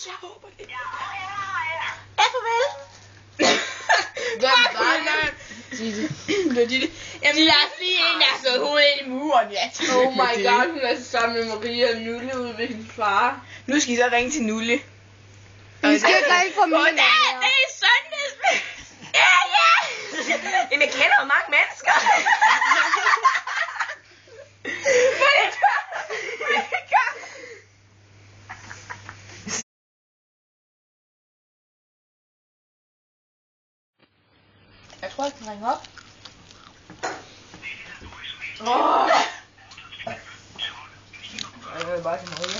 Jeg håber det. Ja, farvel. Hvem var det? Jamen, der er lige en, der har slået hovedet ind i muren, ja. Oh my god, hun er sammen med Maria og Nulle ude ved hendes far. Nu skal I så ringe til Nulle. Vi skal ikke ringe på min Det er søndags. Ja. Jamen, jeg kender jo mange mennesker. Jeg tror, jeg kan ringe op. Jeg vil bare til Maria.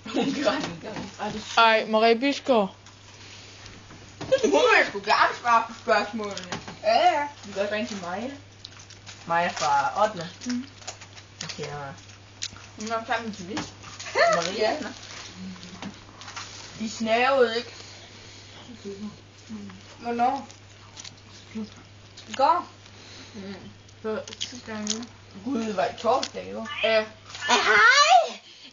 Hun gør det ikke. Ej, Marie Bisgaard. Hun vil sgu gerne svare på spørgsmålene. Ja. Vi kan også ringe til Maja. Maja fra 8. Okay, hun er sammen med Julie. Maria. De snævede ikke. Hvornår? I går? Gud, det var i torsdag, jo. Hej,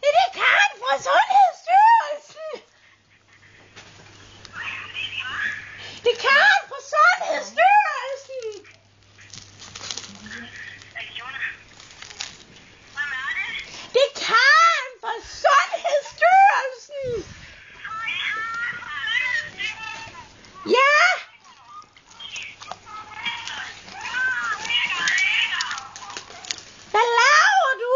det er Karen fra Sundhedsstyrelsen. Det er Karen fra Sundhedsstyrelsen. Det er Karen fra Sundhedsstyrelsen. Ja. Hvad laver du?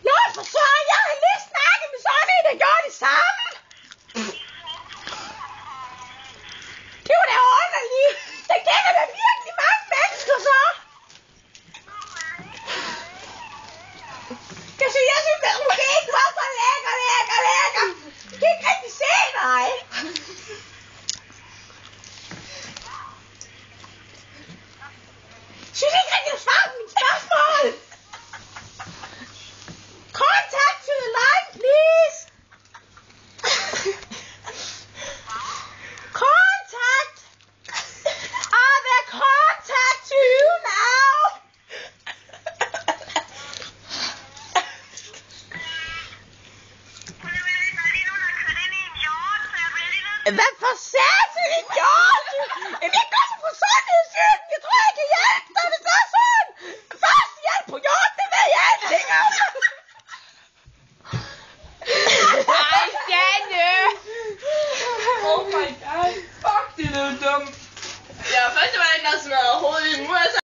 Nå, for søren, jeg har lige snakket med sådan en, der gjorde det samme. Det var da underligt. Der kender der virkelig mange mennesker, så. Jeg synes, at Rugén var så lækker. Jeg kan ikke rigtig se dig. Synes ikke rigtig at svare på mit spørgsmål. Contact to the line, please. Contact. Are there contact to you now? Hvad for satan en hjort? Jeg kan godt få sundhedsstyrelsen. Jeg tror, jeg kan hjælpe dig, hvis det er sådan. Først hjælp på hjort, det ved jeg ingenting om. Ej, Janne! Oh my god. Fuck, det er noget dumt. Ja, først var der en, der smadrede hovedet i en mur,